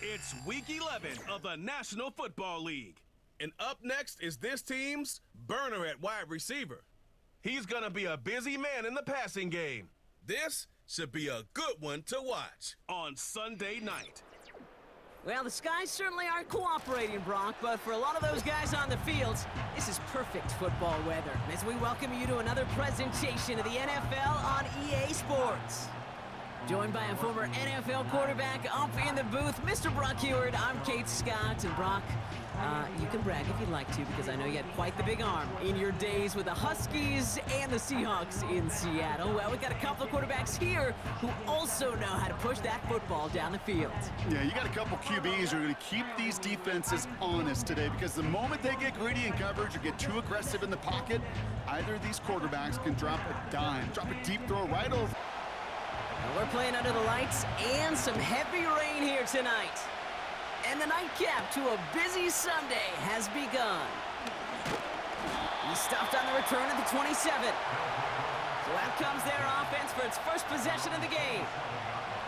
It's Week 11 of the National Football League. And up next is this team's burner at wide receiver. He's going to be a busy man in the passing game. This should be a good one to watch. On Sunday night. Well, the skies certainly aren't cooperating, Brock, but for a lot of those guys on the fields, this is perfect football weather as we welcome you to another presentation of the NFL on EA Sports. Joined by a former NFL quarterback up in the booth, Mr. Brock Heward. I'm Kate Scott, and Brock, you can brag if you'd like to, because I know you had quite the big arm in your days with the Huskies and the Seahawks in Seattle. Well, we've got a couple of quarterbacks here who also know how to push that football down the field. Yeah, you got a couple QBs who are going to keep these defenses honest today, because the moment they get greedy in coverage or get too aggressive in the pocket, either of these quarterbacks can drop a dime, drop a deep throw right over. Well, we're playing under the lights and some heavy rain here tonight. And the nightcap to a busy Sunday has begun. He's stuffed on the return at the 27. So out comes their offense for its first possession of the game.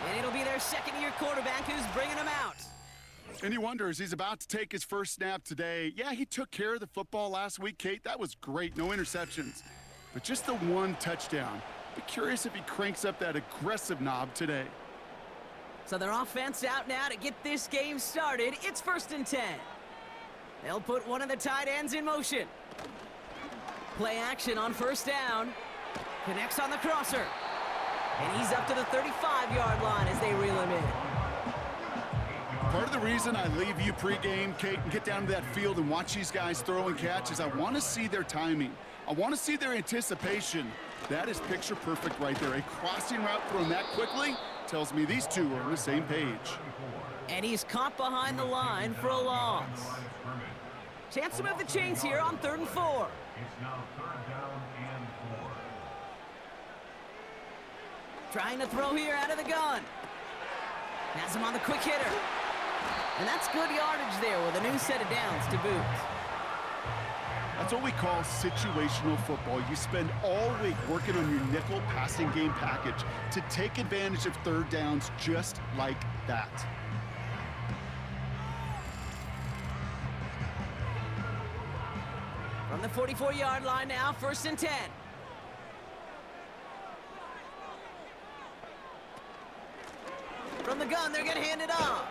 And it'll be their second-year quarterback who's bringing them out. And he wonders, he's about to take his first snap today. Yeah, he took care of the football last week, Kate. That was great, no interceptions. But just the one touchdown. Be curious if he cranks up that aggressive knob today. So their offense out now to get this game started. It's 1st and 10. They'll put one of the tight ends in motion. Play action on 1st down. Connects on the crosser. And he's up to the 35-yard line as they reel him in. Part of the reason I leave you pregame, Kate, and get down to that field and watch these guys throw and catch is I want to see their timing. I want to see their anticipation. That is picture perfect right there. A crossing route thrown that quickly tells me these two are on the same page. And he's caught behind the line for a loss. Chance to move the chains here on 3rd and 4. It's now 3rd down and 4. Trying to throw here out of the gun. Has him on the quick hitter. And that's good yardage there with a new set of downs to boot. That's what we call situational football. You spend all week working on your nickel passing game package to take advantage of 3rd downs just like that. From the 44-yard line now, 1st and 10. From the gun, they're going to hand it off.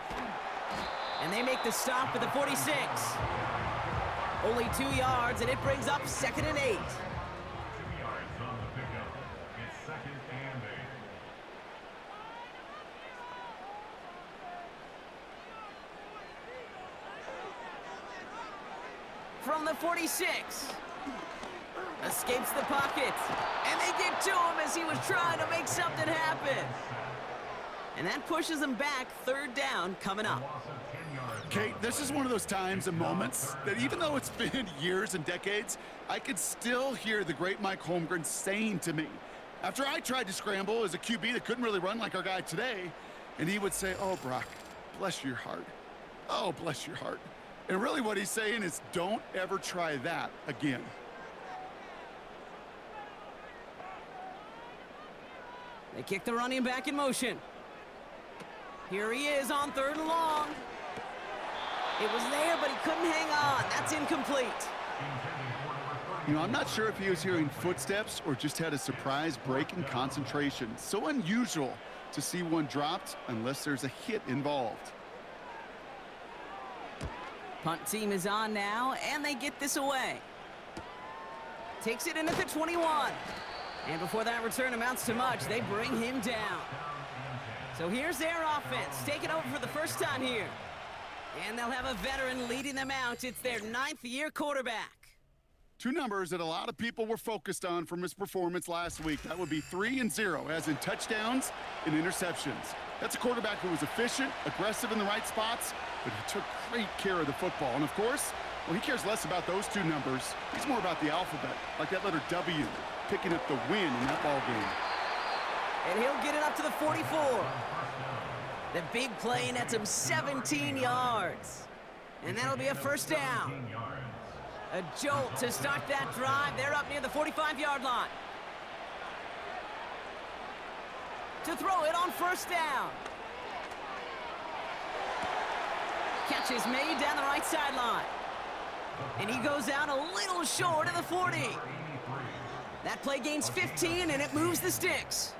And they make the stop at the 46. Only 2 yards, and it brings up 2nd and 8. 2 yards on the pickup. It's 2nd and 8. From the 46. Escapes the pocket. And they get to him as he was trying to make something happen. And that pushes him back. 3rd down coming up. Kate, this is one of those times and moments that even though it's been years and decades, I could still hear the great Mike Holmgren saying to me, after I tried to scramble as a QB that couldn't really run like our guy today, and he would say, "Oh, Brock, bless your heart. Oh, bless your heart." And really what he's saying is, don't ever try that again. They kick the running back in motion. Here he is on 3rd and long. It was there, but he couldn't hang on. That's incomplete. You know, I'm not sure if he was hearing footsteps or just had a surprise break in concentration. So unusual to see one dropped unless there's a hit involved. Punt team is on now, and they get this away. Takes it in at the 21. And before that return amounts to much, they bring him down. So here's their offense, taking over for the first time here. And they'll have a veteran leading them out. It's their 9th-year quarterback. 2 numbers that a lot of people were focused on from his performance last week. That would be 3 and 0, as in touchdowns and interceptions. That's a quarterback who was efficient, aggressive in the right spots, but he took great care of the football. And of course, well, he cares less about those 2 numbers. He's more about the alphabet, like that letter W, picking up the win in that ball game. And he'll get it up to the 44. The big play nets him 17 yards. And that'll be a 1st down. A jolt to start that drive. They're up near the 45-yard line. To throw it on 1st down. catch is made down the right sideline. And he goes out a little short of the 40. That play gains 15, and it moves the sticks.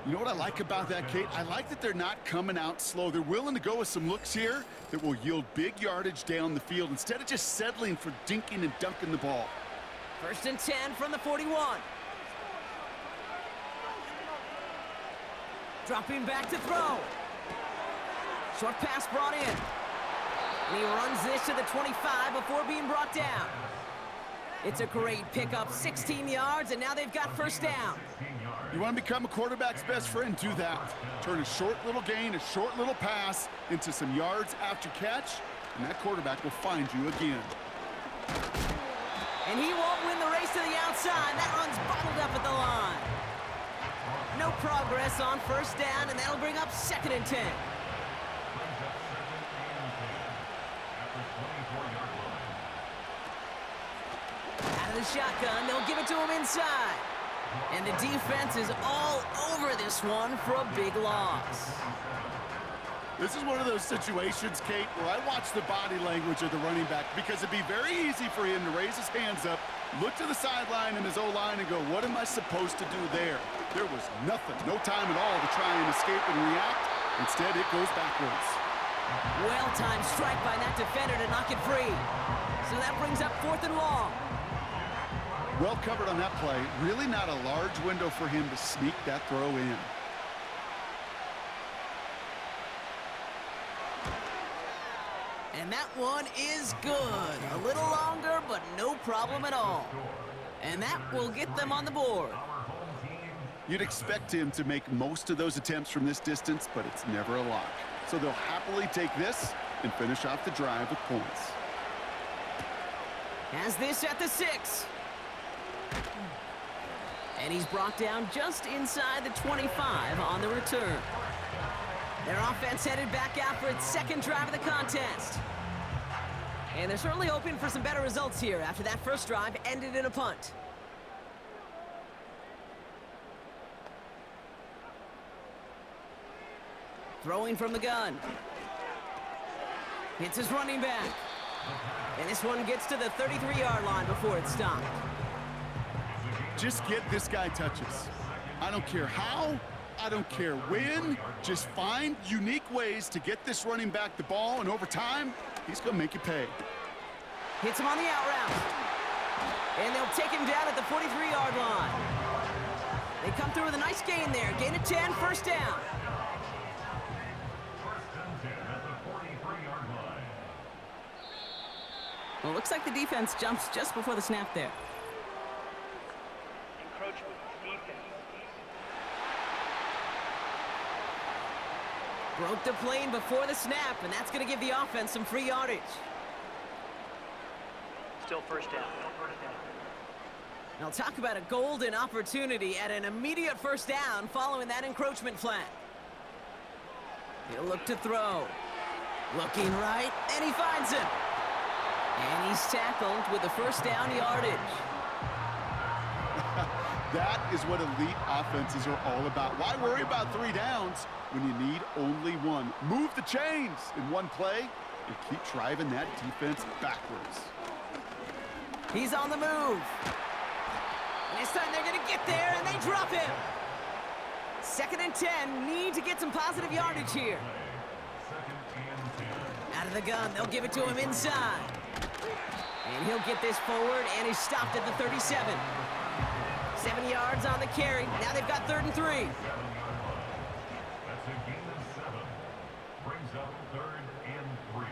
You know what I like about that, Kate? I like that they're not coming out slow. They're willing to go with some looks here that will yield big yardage down the field instead of just settling for dinking and dunking the ball. 1st and 10 from the 41. Dropping back to throw. Short pass brought in. And he runs this to the 25 before being brought down. It's a great pickup, 16 yards, and now they've got 1st down. You want to become a quarterback's best friend, do that. Turn a short little gain, a short little pass into some yards after catch, and that quarterback will find you again. And he won't win the race to the outside. That run's bottled up at the line. No progress on 1st down, and that'll bring up 2nd and 10. Out of the shotgun, they'll give it to him inside. And the defense is all over this one for a big loss. This is one of those situations, Kate, where I watch the body language of the running back because it'd be very easy for him to raise his hands up, look to the sideline and his O-line and go, what am I supposed to do there? There was nothing, no time at all to try and escape and react. Instead, it goes backwards. Well-timed strike by that defender to knock it free. So that brings up 4th and long. Well covered on that play. Really not a large window for him to sneak that throw in. And that one is good. A little longer, but no problem at all. And that will get them on the board. You'd expect him to make most of those attempts from this distance, but it's never a lock. So they'll happily take this and finish off the drive with points. Has this at the 6. And he's brought down just inside the 25 on the return. Their offense headed back out for its 2nd drive of the contest. And they're certainly hoping for some better results here after that 1st drive ended in a punt. Throwing from the gun. Hits his running back. And this one gets to the 33-yard line before it's stopped. Just get this guy touches. I don't care how, I don't care when. Just find unique ways to get this running back the ball, and over time, he's going to make you pay. Hits him on the out route. And they'll take him down at the 43-yard line. They come through with a nice gain there. Gain of 10, 1st down. Well, it looks like the defense jumps just before the snap there. Encroachment defense. Broke the plane before the snap, and that's going to give the offense some free yardage. Still 1st down. Now talk about a golden opportunity at an immediate 1st down following that encroachment flag. He'll look to throw. Looking right, and he finds him. And he's tackled with the 1st down yardage. That is what elite offenses are all about. Why worry about 3 downs when you need only 1? Move the chains in one play and keep driving that defense backwards. He's on the move. And this time they're going to get there, and they drop him. 2nd and 10, need to get some positive yardage here. Out of the gun, they'll give it to him inside. And he'll get this forward, and he's stopped at the 37. 7 yards on the carry. Now they've got 3rd and 3. That's a gain of 7. Brings up 3rd and 3.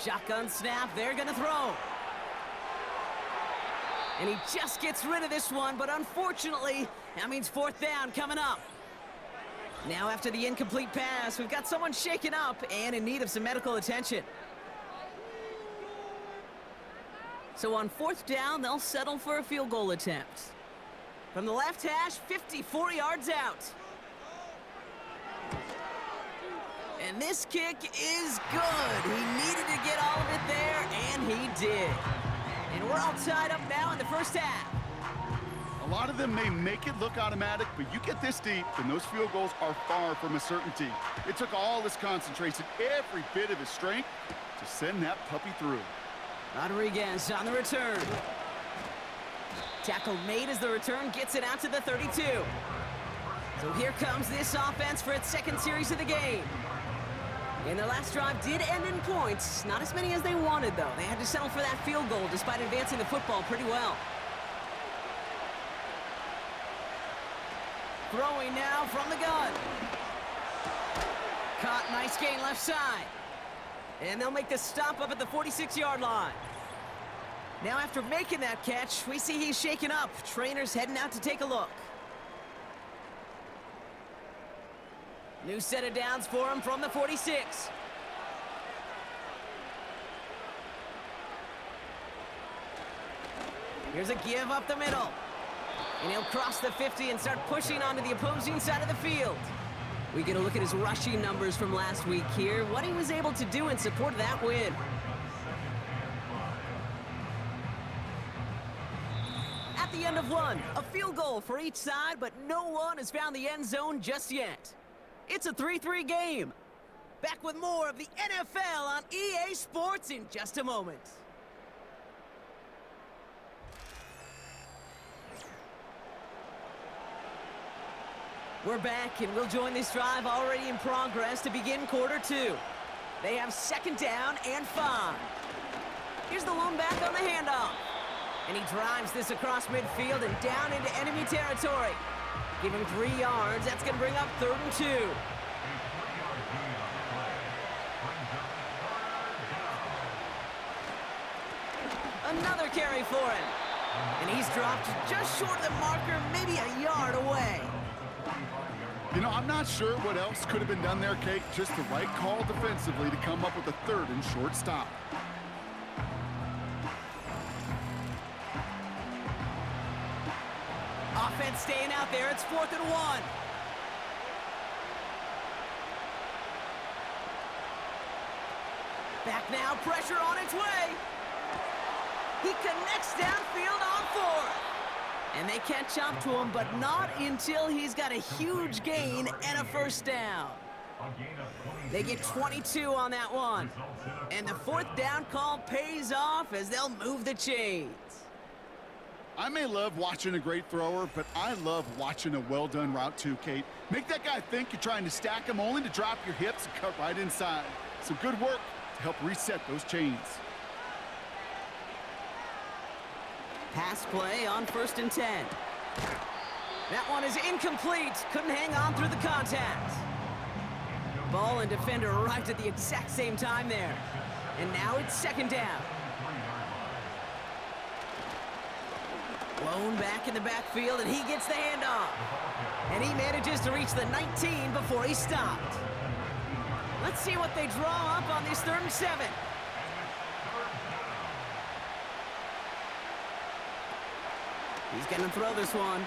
Shotgun snap, they're gonna throw. And he just gets rid of this one, but unfortunately, that means 4th down coming up. Now after the incomplete pass, we've got someone shaken up and in need of some medical attention. So on 4th down, they'll settle for a field goal attempt. From the left hash, 54 yards out. And this kick is good. He needed to get all of it there, and he did. And we're all tied up now in the 1st half. lot of them may make it look automatic, but you get this deep, and those field goals are far from a certainty. It took all his concentration, every bit of his strength, to send that puppy through. Rodriguez on the return. Tackle made as the return gets it out to the 32. So here comes this offense for its second series of the game. And their last drive did end in points. Not as many as they wanted, though. They had to settle for that field goal despite advancing the football pretty well. Throwing now from the gun. Caught, nice gain left side. And they'll make the stop up at the 46-yard line. Now after making that catch, we see he's shaken up. Trainer's heading out to take a look. New set of downs for him from the 46. Here's a give up the middle. And he'll cross the 50 and start pushing onto the opposing side of the field. We get a look at his rushing numbers from last week here, what he was able to do in support of that win. At the end of one, a field goal for each side, but no one has found the end zone just yet. It's a 3-3 game. Back with more of the NFL on EA Sports in just a moment. We're back, and we'll join this drive already in progress to begin quarter two. They have second down and 5. Here's the lone back on the handoff. And he drives this across midfield and down into enemy territory. Give him 3 yards. That's going to bring up 3rd and 2. Another carry for him. And he's dropped just short of the marker, maybe a yard away. You know, I'm not sure what else could have been done there, Kate. Just the right call defensively to come up with a 3rd and short stop. Offense staying out there. It's 4th and 1. Back now, pressure on its way. He connects downfield on 4th. And they catch up to him, but not until he's got a huge gain and a 1st down. They get 22 on that one. And the 4th down call pays off as they'll move the chains. I may love watching a great thrower, but I love watching a well-done route too, Kate. Make that guy think you're trying to stack him only to drop your hips and cut right inside. Some good work to help reset those chains. Pass play on 1st and 10. That one is incomplete. Couldn't hang on through the contact. Ball and defender arrived at the exact same time there. And now it's 2nd down. Blown back in the backfield, and he gets the handoff. And he manages to reach the 19 before he stopped. Let's see what they draw up on this 3rd and 7. He's going to throw this one.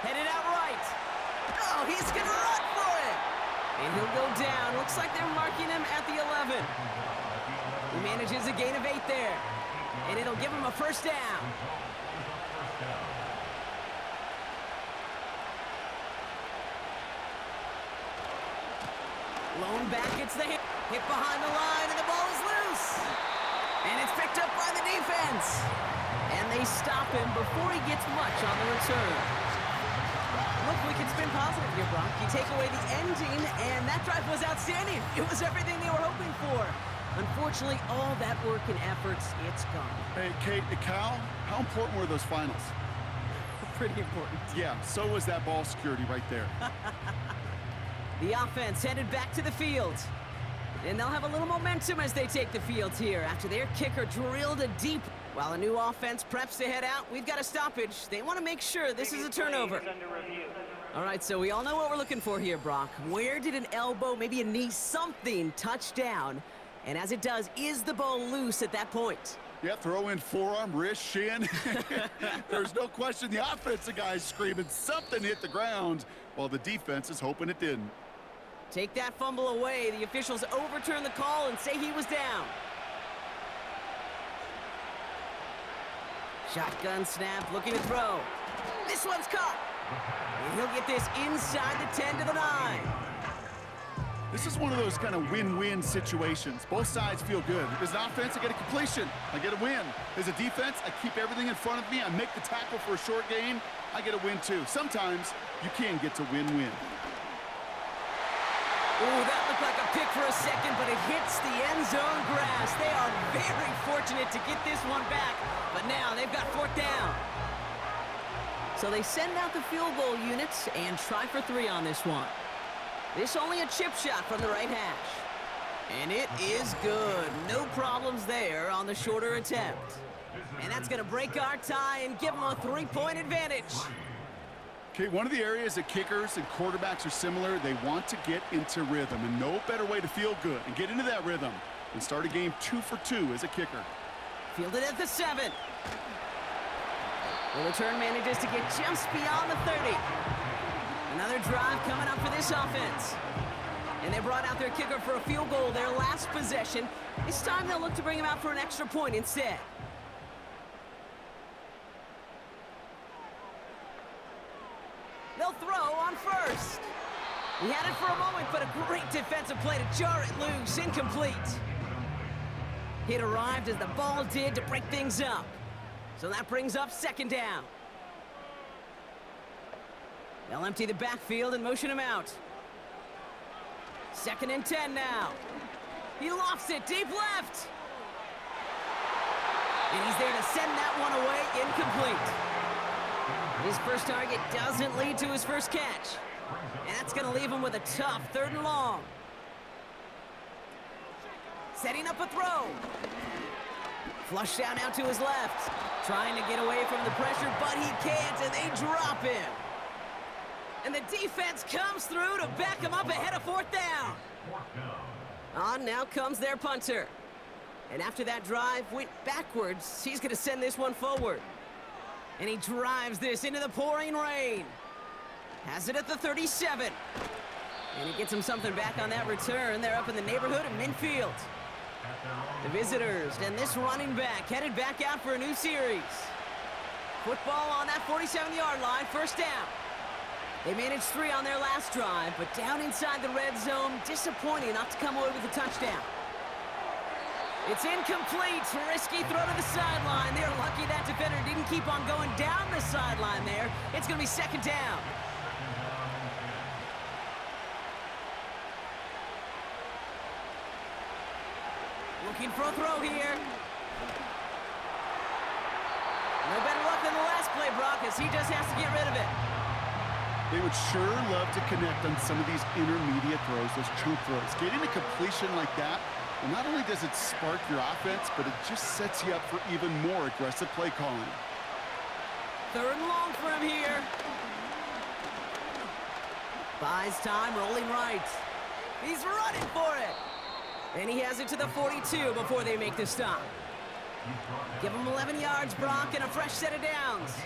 Headed out right. Oh, he's going to run for it. And he'll go down. Looks like they're marking him at the 11. He manages a gain of 8 there. And it'll give him a 1st down. Lone back gets the hit. Hit behind the line, and the ball is loose. And it's picked up by the defense. And they stop him before he gets much on the return. Look, we can spin positive here, Brock. You take away the ending, and that drive was outstanding. It was everything they were hoping for. Unfortunately, all that work and efforts, it's gone. Hey, Kate and Cal, how important were those finals? Pretty important. Yeah, so was that ball security right there. The offense headed back to the field. And they'll have a little momentum as they take the field here after their kicker drilled a deep. While a new offense preps to head out, we've got a stoppage. They want to make sure this is a turnover. All right, so we all know what we're looking for here, Brock. Where did an elbow, maybe a knee, something touch down? And as it does, is the ball loose at that point? Yeah, throw in forearm, wrist, shin. There's no question the offensive guy's screaming something hit the ground while the defense is hoping it didn't. Take that fumble away. The officials overturn the call and say he was down. Shotgun snap, looking to throw. This one's caught. And he'll get this inside the 10 to the 9. This is one of those kind of win-win situations. Both sides feel good. As an offense, I get a completion. I get a win. As a defense, I keep everything in front of me. I make the tackle for a short gain. I get a win, too. Sometimes you can get to win-win. Ooh, that looked like a pick for a second, but it hits the end zone grass. They are very fortunate to get this one back, but now they've got 4th down. So they send out the field goal units and try for 3 on this one. This only a chip shot from the right hash. And it is good. No problems there on the shorter attempt. And that's going to break our tie and give them a 3-point advantage. Okay, one of the areas that kickers and quarterbacks are similar, they want to get into rhythm, and no better way to feel good and get into that rhythm than start a game 2 for 2 as a kicker. Fielded at the 7. The return manages to get just beyond the 30. Another drive coming up for this offense. And they brought out their kicker for a field goal their last possession. This time they'll look to bring him out for an extra point instead. They'll throw on first. He had it for a moment, but a great defensive play to jar it loose. Incomplete. It arrived as the ball did to break things up. So that brings up 2nd down. They'll empty the backfield and motion him out. 2nd and 10 now. He lofts it deep left. And he's there to send that one away, incomplete. His first target doesn't lead to his first catch. And that's going to leave him with a tough 3rd and long. Setting up a throw. Flushed out now to his left. Trying to get away from the pressure, but he can't, and they drop him. And the defense comes through to back him up ahead of 4th down. On now comes their punter. And after that drive went backwards, he's going to send this one forward. And he drives this into the pouring rain. Has it at the 37. And he gets him something back on that return. They're up in the neighborhood of midfield. The visitors and this running back headed back out for a new series. Football on that 47-yard line, 1st down. They managed 3 on their last drive, but down inside the red zone, disappointing not to come away with a touchdown. It's incomplete. Risky throw to the sideline. They're lucky that defender didn't keep on going down the sideline there. It's going to be 2nd down. Looking for a throw here. No better luck than the last play, Brock, as he just has to get rid of it. They would sure love to connect on some of these intermediate throws, those chunk throws. Getting a completion like that, well, not only does it spark your offense, but it just sets you up for even more aggressive play calling. 3rd and long for him here. Buys time, rolling right. He's running for it. And he has it to the 42 before they make the stop. Give him 11 yards, Brock, and a fresh set of downs.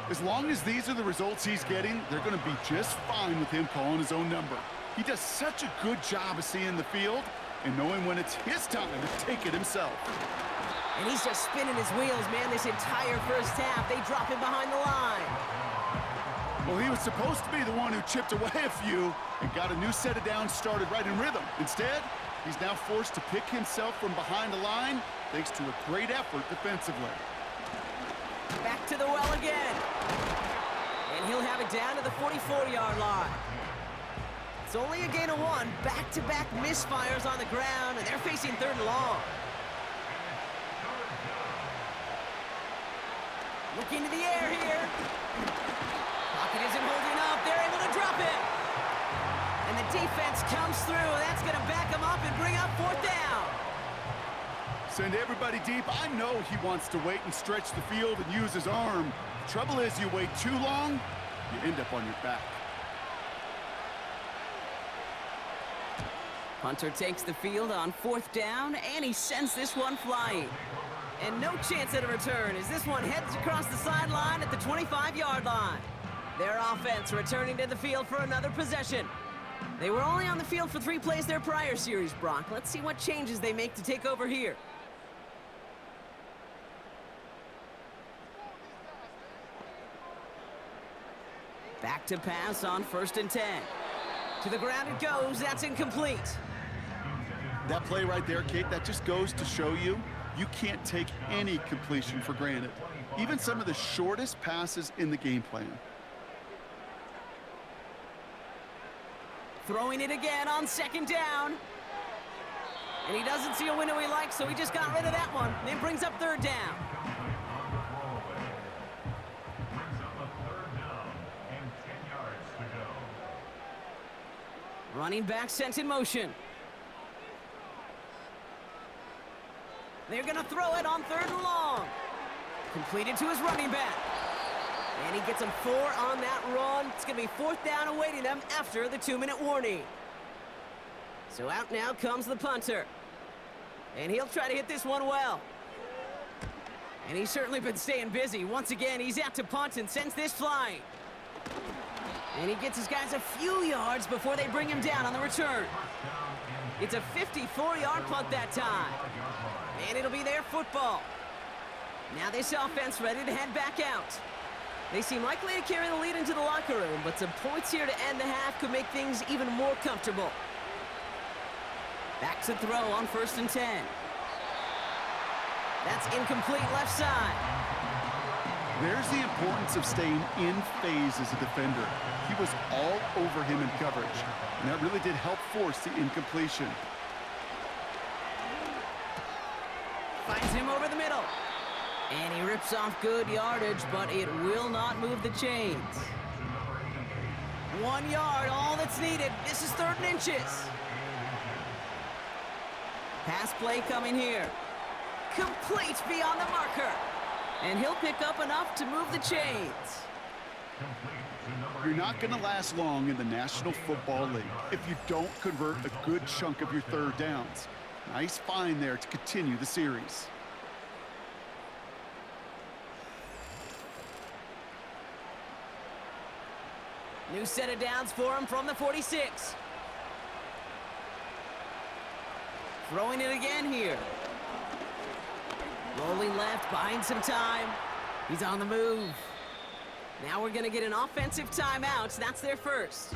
As long as these are the results he's getting, they're going to be just fine with him calling his own number. He does such a good job of seeing the field and knowing when it's his time to take it himself. And he's just spinning his wheels, man, this entire first half. They drop him behind the line. Well, he was supposed to be the one who chipped away a few and got a new set of downs started right in rhythm. Instead, he's now forced to pick himself from behind the line thanks to a great effort defensively. Back to the well again. And he'll have it down to the 44-yard line. It's only a gain of 1. Back-to-back misfires on the ground, and they're facing 3rd and long. Looking to the air here. Pocket isn't holding up. They're able to drop it. And the defense comes through, and that's going to back them up and bring up 4th down. Send everybody deep. I know he wants to wait and stretch the field and use his arm. The trouble is, you wait too long, you end up on your back. Hunter takes the field on 4th down, and he sends this one flying. And no chance at a return as this one heads across the sideline at the 25-yard line. Their offense returning to the field for another possession. They were only on the field for 3 plays their prior series, Brock. Let's see what changes they make to take over here. Back to pass on 1st and 10. To the ground it goes. That's incomplete. That play right there, Kate, that just goes to show you can't take any completion for granted. Even some of the shortest passes in the game plan. Throwing it again on 2nd down. And he doesn't see a window he likes, so he just got rid of that one. Then brings up 3rd down. Running back sent in motion. They're going to throw it on 3rd and long. Completed to his running back. And he gets him 4 on that run. It's going to be 4th down awaiting them after the 2-minute warning. So out now comes the punter. And he'll try to hit this one well. And he's certainly been staying busy. Once again, he's out to punt and sends this flying. And he gets his guys a few yards before they bring him down on the return. It's a 54-yard punt that time. And it'll be their football. Now this offense ready to head back out. They seem likely to carry the lead into the locker room, but some points here to end the half could make things even more comfortable. Back to throw on 1st and 10. That's incomplete left side. There's the importance of staying in phase as a defender. He was all over him in coverage, and that really did help force the incompletion. Finds him over the middle. And he rips off good yardage, but it will not move the chains. 1 yard, all that's needed. This is 3rd and inches. Pass play coming here. Complete beyond the marker. And he'll pick up enough to move the chains. You're not going to last long in the National Football League if you don't convert a good chunk of your 3rd downs. Nice find there to continue the series. New set of downs for him from the 46. Throwing it again here. Rolling left, buying some time. He's on the move. Now we're going to get an offensive timeout. That's their first.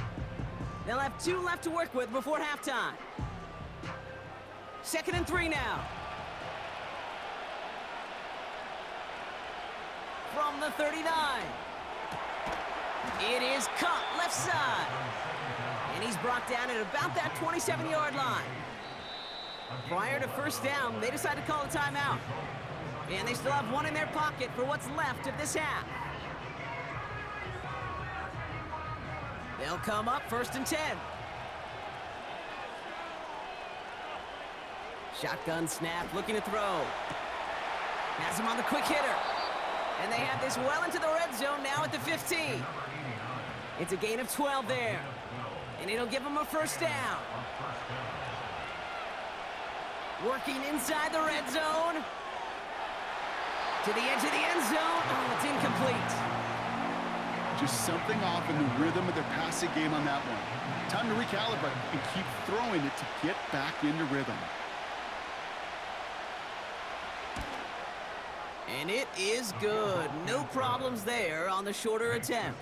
They'll have 2 left to work with before halftime. 2nd and 3 now. From the 39. It is caught left side. And he's brought down at about that 27-yard line. Prior to 1st down, they decided to call a timeout. And they still have 1 in their pocket for what's left of this half. They'll come up 1st and 10. Shotgun snap, looking to throw. Has him on the quick hitter. And they have this well into the red zone now at the 15. It's a gain of 12 there. And it'll give them a 1st down. Working inside the red zone. To the edge of the end zone. Oh, it's incomplete. Just something off in the rhythm of their passing game on that one. Time to recalibrate and keep throwing it to get back into rhythm. And it is good. No problems there on the shorter attempt.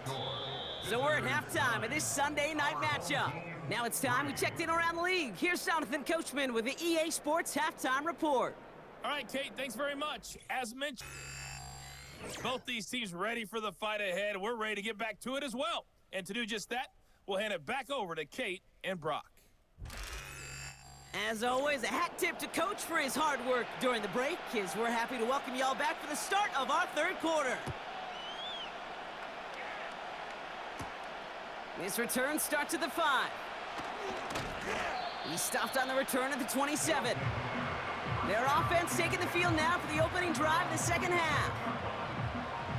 So we're at halftime of this Sunday night matchup. Now it's time we checked in around the league. Here's Jonathan Coachman with the EA Sports Halftime Report. All right, Kate, thanks very much. As mentioned, both these teams ready for the fight ahead. We're ready to get back to it as well. And to do just that, we'll hand it back over to Kate and Brock. As always, a hat tip to Coach for his hard work during the break, as we're happy to welcome y'all back for the start of our 3rd quarter. This return starts at the 5. He stopped on the return at the 27. Their offense taking the field now for the opening drive of the 2nd half.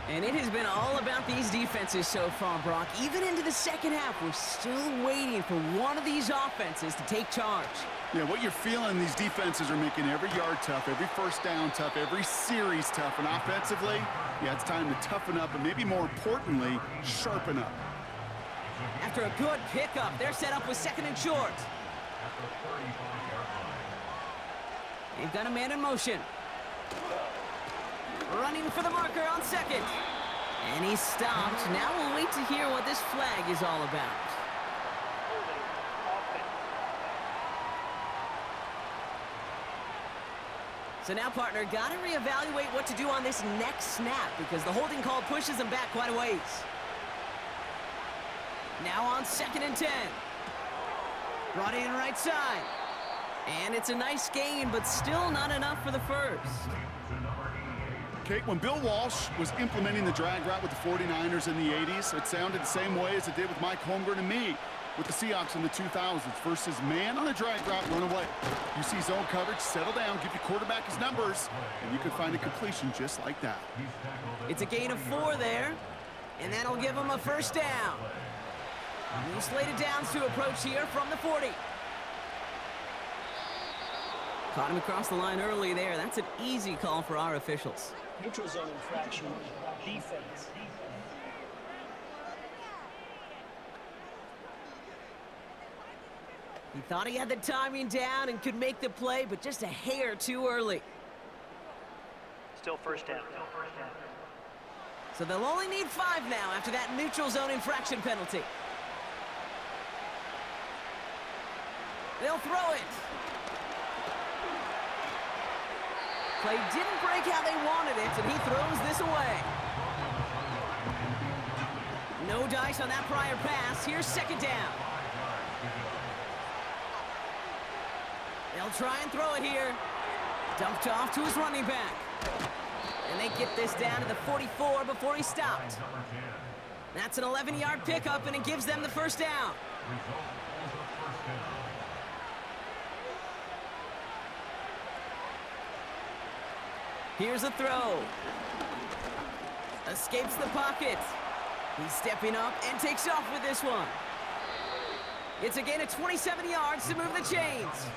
And it has been all about these defenses so far, Brock. Even into the 2nd half, we're still waiting for one of these offenses to take charge. Yeah, what you're feeling, these defenses are making every yard tough, every 1st down tough, every series tough. And offensively, yeah, it's time to toughen up and maybe more importantly, sharpen up. After a good pickup, they're set up with 2nd and short. They've got a man in motion. Running for the marker on 2nd. And he's stopped. Now we'll wait to hear what this flag is all about. Holding offense. So now, partner, got to reevaluate what to do on this next snap because the holding call pushes him back quite a ways. Now on 2nd and 10. Brought in right side. And it's a nice gain, but still not enough for the first. Kate, when Bill Walsh was implementing the drag route with the 49ers in the 80s, it sounded the same way as it did with Mike Holmgren and me with the Seahawks in the 2000s versus man on a drag route, run away. You see zone coverage, settle down, give your quarterback his numbers, and you can find a completion just like that. It's a gain of 4 there, and that'll give him a first down. New slated downs to approach here from the 40. Caught him across the line early there. That's an easy call for our officials. Neutral zone infraction, defense. He thought he had the timing down and could make the play, but just a hair too early. Still first down. So they'll only need 5 now after that neutral zone infraction penalty. They'll throw it. Play didn't break how they wanted it, and he throws this away. No dice on that prior pass. Here's 2nd down. They'll try and throw it here. Dumped off to his running back. And they get this down to the 44 before he stopped. That's an 11-yard pickup, and it gives them the first down. Here's a throw. Escapes the pocket. He's stepping up and takes off with this one. It's a gain of 27 yards to move the chains.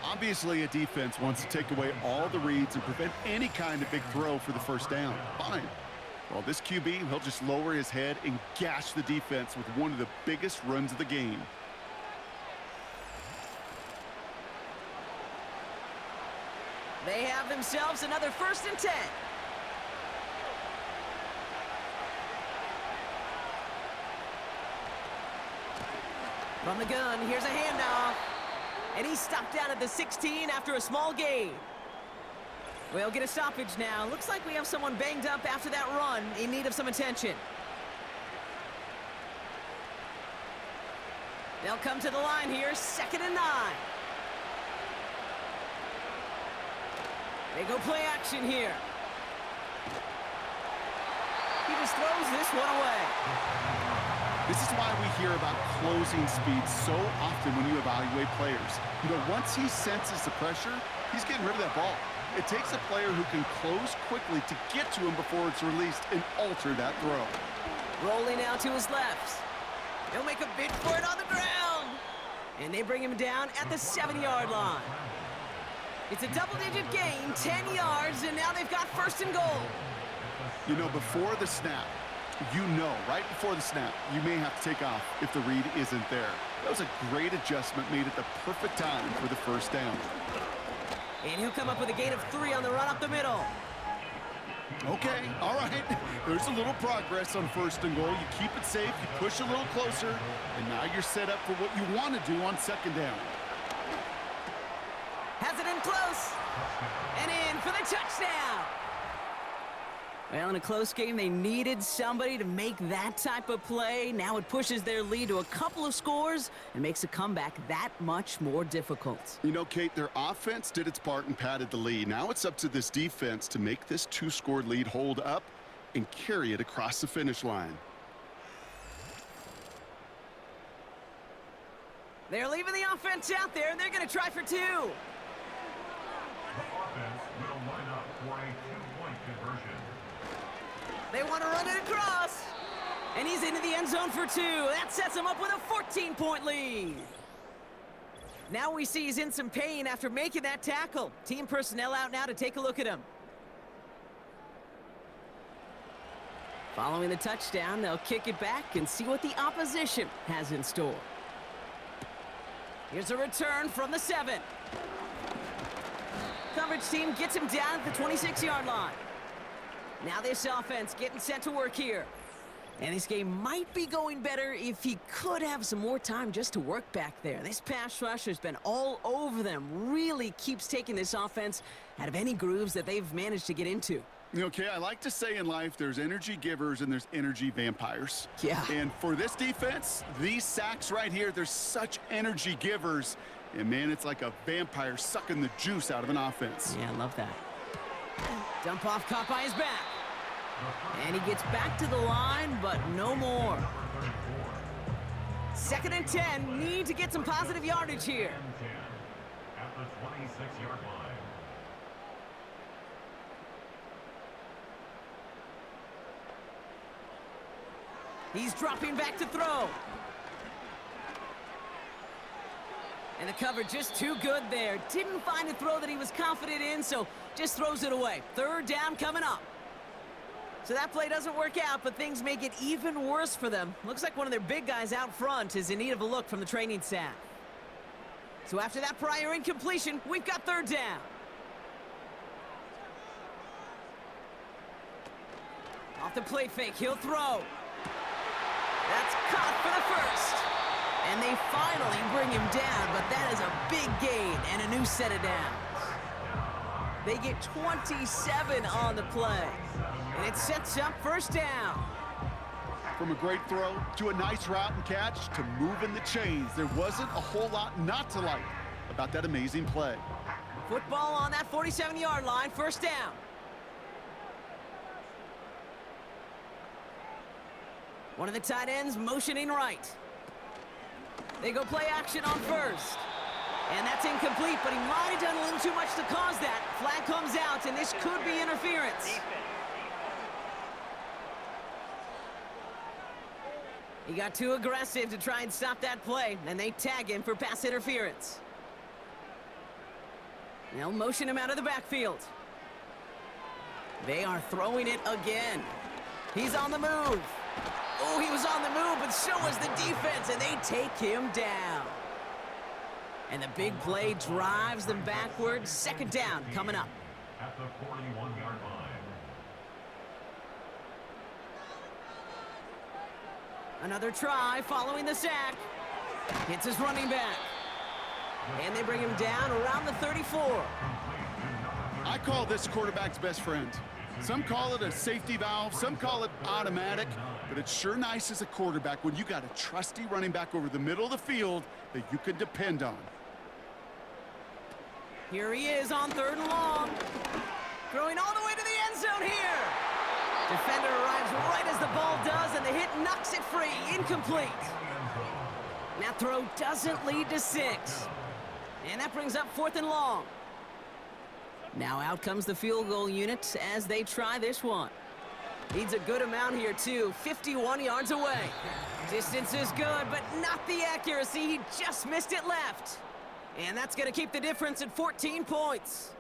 Obviously, a defense wants to take away all the reads and prevent any kind of big throw for the first down. Fine. Well, this QB, he'll just lower his head and gash the defense with one of the biggest runs of the game. They have themselves another 1st and 10. From the gun, here's a handoff. And he's stopped down at the 16 after a small gain. We'll get a stoppage now. Looks like we have someone banged up after that run in need of some attention. They'll come to the line here, 2nd and 9. They go play action here. He just throws this one away. This is why we hear about closing speed so often when you evaluate players. You know, once he senses the pressure, he's getting rid of that ball. It takes a player who can close quickly to get to him before it's released and alter that throw. Rolling out to his left. He'll make a bid for it on the ground. And they bring him down at the 7-yard line. It's a double-digit gain, 10 yards, and now they've got 1st and goal. You know, before the snap, right before the snap, you may have to take off if the read isn't there. That was a great adjustment made at the perfect time for the first down. And he'll come up with a gain of 3 on the run up the middle. Okay, all right. There's a little progress on 1st and goal. You keep it safe, you push a little closer, and now you're set up for what you want to do on 2nd down. Has it in close. And in for the touchdown. Well, in a close game, they needed somebody to make that type of play. Now it pushes their lead to a couple of scores and makes a comeback that much more difficult. You know, Kate, their offense did its part and padded the lead. Now it's up to this defense to make this 2-score lead hold up and carry it across the finish line. They're leaving the offense out there, and they're going to try for 2. The offense will line up for a 2-point conversion. They want to run it across. And he's into the end zone for 2. That sets him up with a 14-point lead. Now we see he's in some pain after making that tackle. Team personnel out now to take a look at him. Following the touchdown, they'll kick it back and see what the opposition has in store. Here's a return from the 7. Coverage team gets him down at the 26-yard line. Now this offense getting set to work here. And this game might be going better if he could have some more time just to work back there. This pass rush has been all over them. Really keeps taking this offense out of any grooves that they've managed to get into. Okay, I like to say in life there's energy givers and there's energy vampires. Yeah. And for this defense, these sacks right here, they're such energy givers. And, man, it's like a vampire sucking the juice out of an offense. Yeah, I love that. Dump off caught by his back. And he gets back to the line, but no more. 2nd and 10. Need to get some positive yardage here. At the 26-yard line. He's dropping back to throw. And the cover just too good there. Didn't find a throw that he was confident in, so just throws it away. 3rd down coming up. So that play doesn't work out, but things make it even worse for them. Looks like one of their big guys out front is in need of a look from the training staff. So after that prior incompletion, we've got 3rd down. Off the play fake, he'll throw. That's caught for the first. And they finally bring him down, but that is a big gain and a new set of downs. They get 27 on the play. And it sets up 1st down. From a great throw to a nice route and catch to moving the chains, there wasn't a whole lot not to like about that amazing play. Football on that 47-yard line, 1st down. One of the tight ends motioning right. They go play action on 1st. And that's incomplete, but he might have done a little too much to cause that. Flag comes out, and this could be interference. He got too aggressive to try and stop that play, and they tag him for pass interference. They'll motion him out of the backfield. They are throwing it again. He's on the move. Oh, he was on the move, but so was the defense, and they take him down. And the big play drives them backwards. 2nd down coming up. At the 41-yard line. Another try following the sack. Hits his running back. And they bring him down around the 34. I call this quarterback's best friend. Some call it a safety valve, some call it automatic, but it's sure nice as a quarterback when you got a trusty running back over the middle of the field that you can depend on. Here he is on 3rd and long. Throwing all the way to the end zone here. Defender arrives right as the ball does, and the hit knocks it free. Incomplete. That throw doesn't lead to 6. And that brings up 4th and long. Now out comes the field goal unit as they try this one. Needs a good amount here, too. 51 yards away. Distance is good, but not the accuracy. He just missed it left. And that's going to keep the difference at 14 points.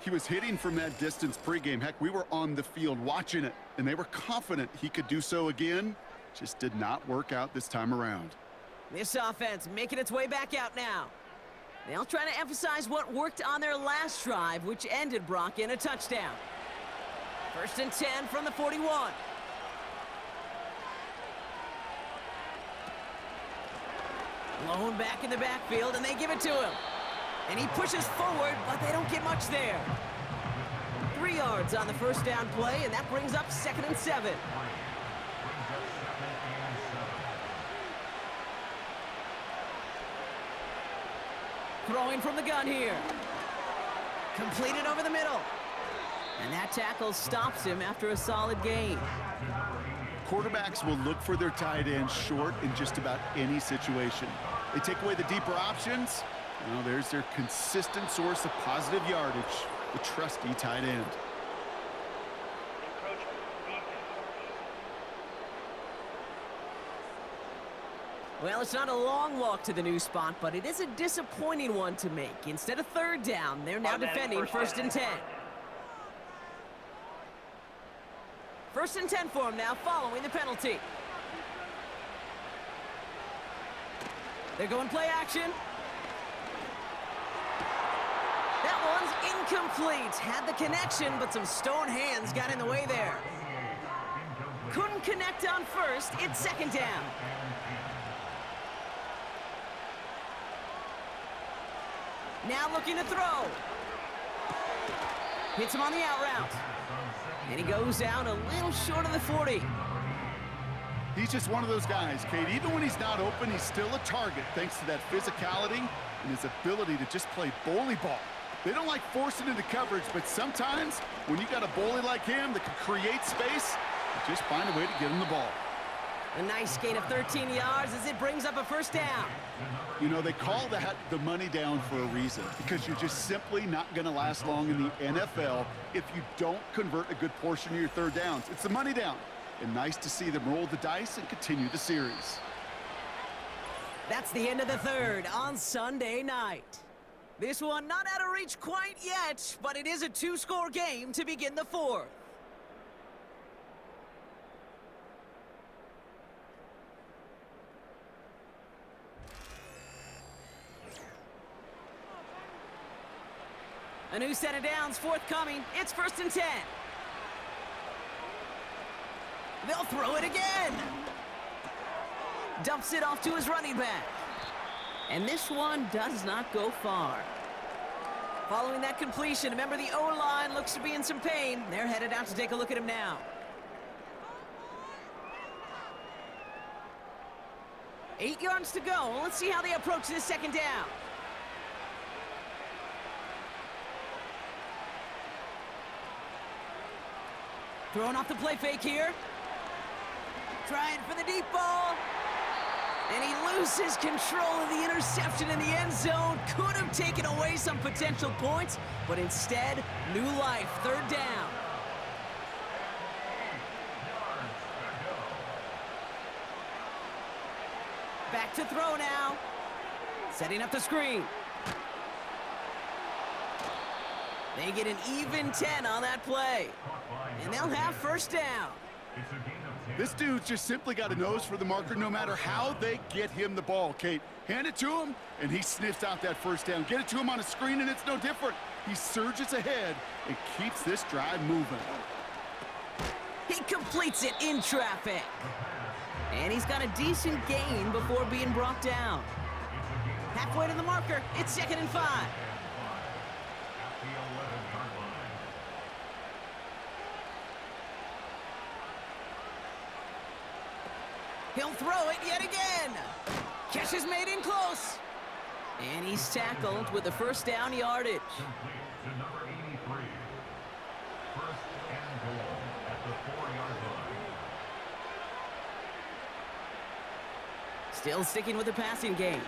He was hitting from that distance pregame. Heck, we were on the field watching it, and they were confident he could do so again. Just did not work out this time around. This offense making its way back out now. They'll try to emphasize what worked on their last drive, which ended, Brock, in a touchdown. 1st and 10 from the 41. Lone back in the backfield, and they give it to him. And he pushes forward, but they don't get much there. 3 yards on the 1st down play, and that brings up 2nd and 7. Throwing from the gun here. Completed over the middle. And that tackle stops him after a solid gain. Quarterbacks will look for their tight end short in just about any situation. They take away the deeper options. Well, there's their consistent source of positive yardage, the trusty tight end. Well, it's not a long walk to the new spot, but it is a disappointing one to make. Instead of 3rd down, they're now defending 1st and 10. 1st and 10 for him now, following the penalty. They're going play action. That one's Incomplete. Had the connection, but some stone hands got in the way there. Couldn't connect on first. It's second down. Now looking to throw. Hits him on the out route. And he goes out a little short of the 40. He's just one of those guys, Kate. Even when he's not open, he's still a target thanks to that physicality and his ability to just play bully ball. They don't like forcing into coverage, but sometimes when you got a bully like him that can create space, you just find a way to get him the ball. A nice gain of 13 yards as it brings up a first down. You know, they call that the money down for a reason, because you're just simply not going to last long in the NFL if you don't convert a good portion of your third downs. It's the money down. And nice to see them roll the dice and continue the series. That's the end of the third on Sunday night. This one not out of reach quite yet, but it is a two-score game to begin the fourth. A new set of downs forthcoming. It's 1st and 10. They'll throw it again. Dumps it off to his running back. And this one does not go far. Following that completion, remember the O-line looks to be in some pain. They're headed out to take a look at him now. Eight yards to go. Let's see how they approach this second down. Throwing off the play fake here. Trying for the deep ball. And he loses control of the interception in the end zone. Could have taken away some potential points, but instead, new life, third down. Back to throw now. Setting up the screen. They get an even 10 on that play. And they'll have first down. This dude's just simply got a nose for the marker no matter how they get him the ball, Kate. Hand it to him, and he sniffs out that first down. Get it to him on a screen, and it's no different. He surges ahead and keeps this drive moving. He completes it in traffic. And he's got a decent gain before being brought down. Halfway to the marker, it's 2nd and 5. He'll throw it yet again. Catch is made in close. And he's tackled with the first down yardage. Complete to number 83. 1st and goal at the 4-yard line. Still sticking with the passing game.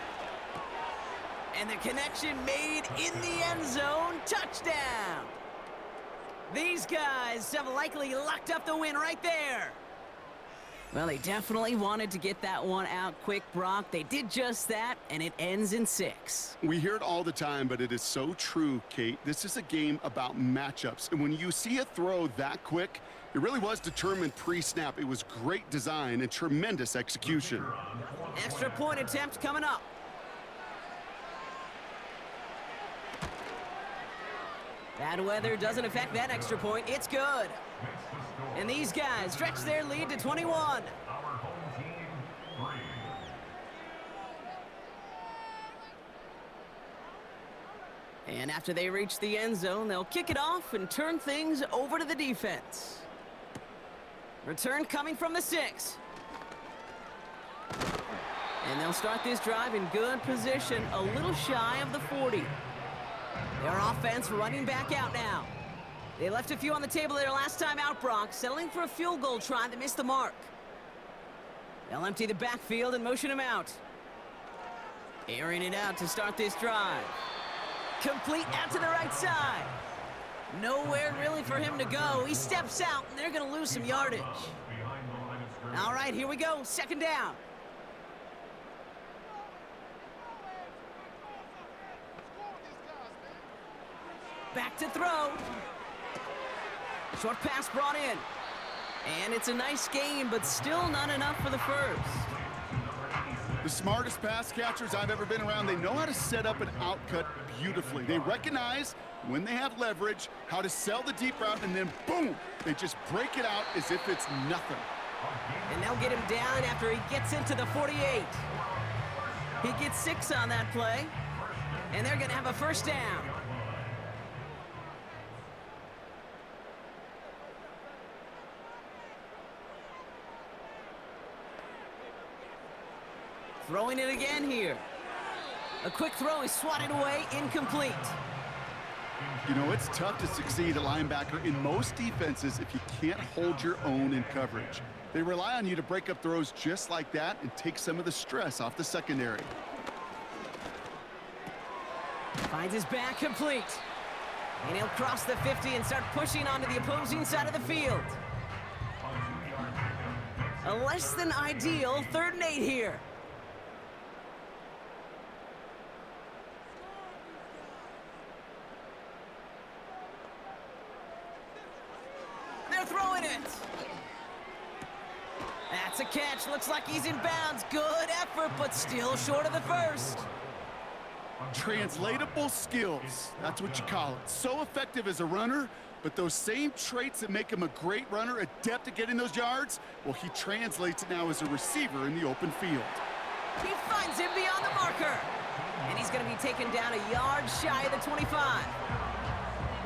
And the connection made in the end zone. Touchdown. These guys have likely locked up the win right there. Well, they definitely wanted to get that one out quick, Brock. They did just that, and it ends in 6. We hear it all the time, but it is so true, Kate. This is a game about matchups. And when you see a throw that quick, it really was determined pre-snap. It was great design and tremendous execution. Extra point attempt coming up. Bad weather doesn't affect that extra point. It's good. And these guys stretch their lead to 21. Our home team, 3. And after they reach the end zone, they'll kick it off and turn things over to the defense. Return coming from the 6. And they'll start this drive in good position, a little shy of the 40. Their offense running back out now. They left a few on the table their last time out, Brock, settling for a field goal try that missed the mark. They'll empty the backfield and motion him out. Airing it out to start this drive. Complete out to the right side. Nowhere really for him to go. He steps out, and they're going to lose some yardage. All right, here we go. 2nd down. Back to throw. Short pass brought in. And it's a nice game, but still not enough for the first. The smartest pass catchers I've ever been around, they know how to set up an outcut beautifully. They recognize when they have leverage, how to sell the deep route, and then boom, they just break it out as if it's nothing. And they'll get him down after he gets into the 48. He gets 6 on that play, and they're gonna have a first down. Throwing it again here. A quick throw is swatted away, incomplete. You know, it's tough to succeed at linebacker in most defenses if you can't hold your own in coverage. They rely on you to break up throws just like that and take some of the stress off the secondary. Finds his back complete. And he'll cross the 50 and start pushing onto the opposing side of the field. A less than ideal 3rd and 8 here. They're throwing it. That's a catch. Looks like he's in bounds. Good effort, but still short of the first. Translatable skills, that's what you call it. So effective as a runner, but those same traits that make him a great runner, adept at getting those yards, well, he translates it now as a receiver in the open field. He finds him beyond the marker. And he's going to be taken down a yard shy of the 25.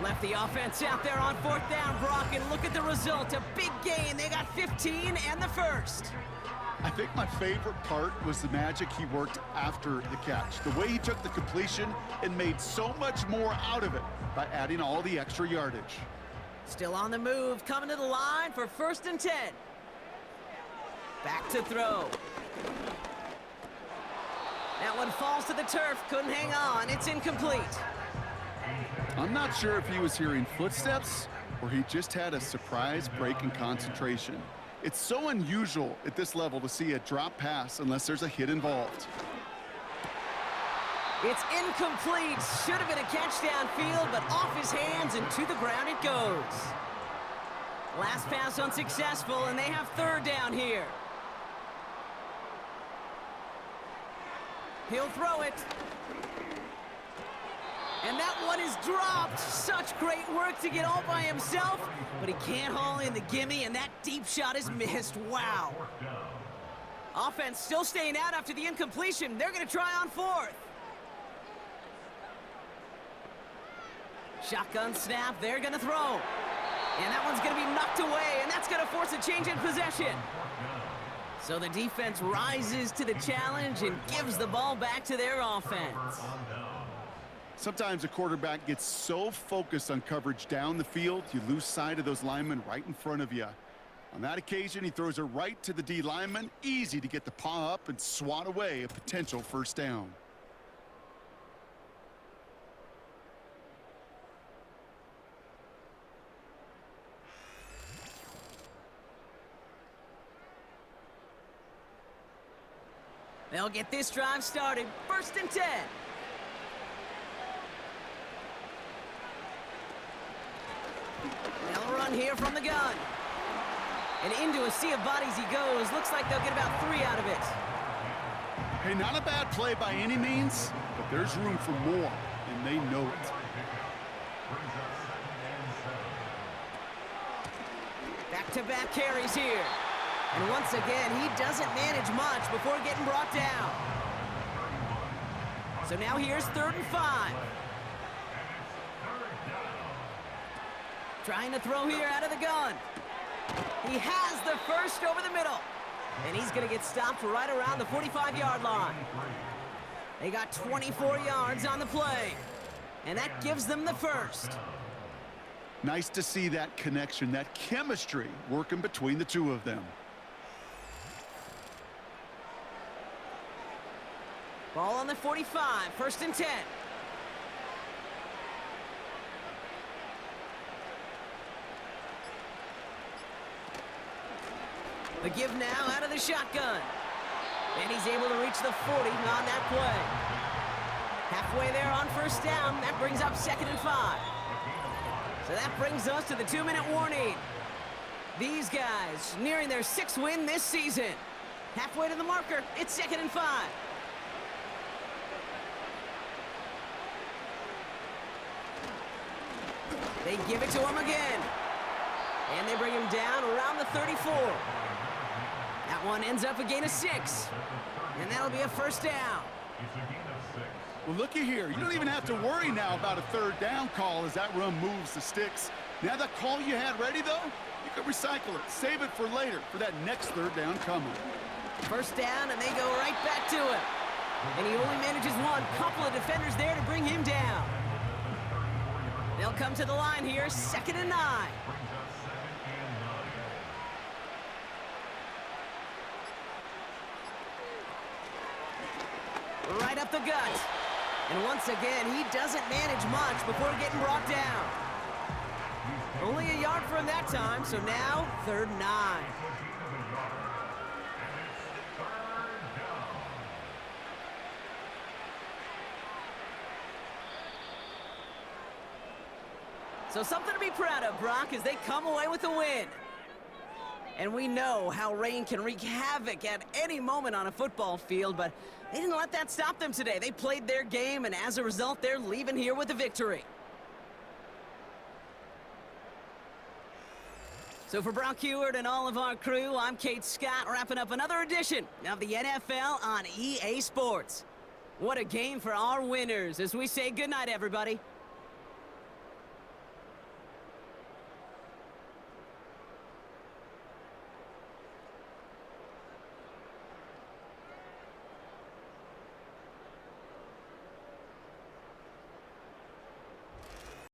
Left the offense out there on 4th down, Brock, and look at the result. A big gain. They got 15 and the first. I think my favorite part was the magic he worked after the catch. The way he took the completion and made so much more out of it by adding all the extra yardage. Still on the move, coming to the line for 1st and 10. Back to throw. That one falls to the turf, couldn't hang on, it's incomplete. I'm not sure if he was hearing footsteps or he just had a surprise break in concentration. It's so unusual at this level to see a drop pass unless there's a hit involved. It's incomplete. Should have been a catch downfield, but off his hands and to the ground it goes. Last pass unsuccessful, and they have 3rd down here. He'll throw it. And that one is dropped. Such great work to get all by himself, but he can't haul in the gimme, and that deep shot is missed. Wow. Offense still staying out after the incompletion. They're going to try on 4th. Shotgun snap. They're going to throw. And that one's going to be knocked away, and that's going to force a change in possession. So the defense rises to the challenge and gives the ball back to their offense. Sometimes a quarterback gets so focused on coverage down the field, you lose sight of those linemen right in front of you. On that occasion, he throws it right to the D lineman. Easy to get the paw up and swat away a potential 1st down. They'll get this drive started. 1st and 10. They'll run here from the gun. And into a sea of bodies he goes. Looks like they'll get about 3 out of it. Hey, not a bad play by any means, but there's room for more, and they know it. Back-to-back carries here. And once again, he doesn't manage much before getting brought down. So now here's 3rd and 5. Trying to throw here out of the gun. He has the first over the middle. And he's going to get stopped right around the 45-yard line. They got 24 yards on the play. And that gives them the first. Nice to see that connection, that chemistry working between the two of them. Ball on the 45, 1st and 10. The give now out of the shotgun. And he's able to reach the 40 on that play. Halfway there on 1st down. That brings up 2nd and 5. So that brings us to the 2-minute warning. These guys nearing their 6th win this season. Halfway to the marker. It's 2nd and 5. They give it to him again. And they bring him down around the 34. That one ends up a gain of 6. And that'll be a 1st down. It's a gain of 6. Well, looky here. You don't even have to worry now about a 3rd down call as that run moves the sticks. Now that call you had ready, though, you could recycle it. Save it for later for that next 3rd down coming. 1st down, and they go right back to him. And he only manages one. Couple of defenders there to bring him down. They'll come to the line here, 2nd and 9. Brings us 2nd and 9. Right up the gut. And once again, he doesn't manage much before getting brought down. Only a yard for him that time, so now 3rd and 9. So something to be proud of, Brock, as they come away with a win. And we know how rain can wreak havoc at any moment on a football field, but they didn't let that stop them today. They played their game, and as a result, they're leaving here with a victory. So for Brock Heward and all of our crew, I'm Kate Scott, wrapping up another edition of the NFL on EA Sports. What a game for our winners as we say goodnight, everybody.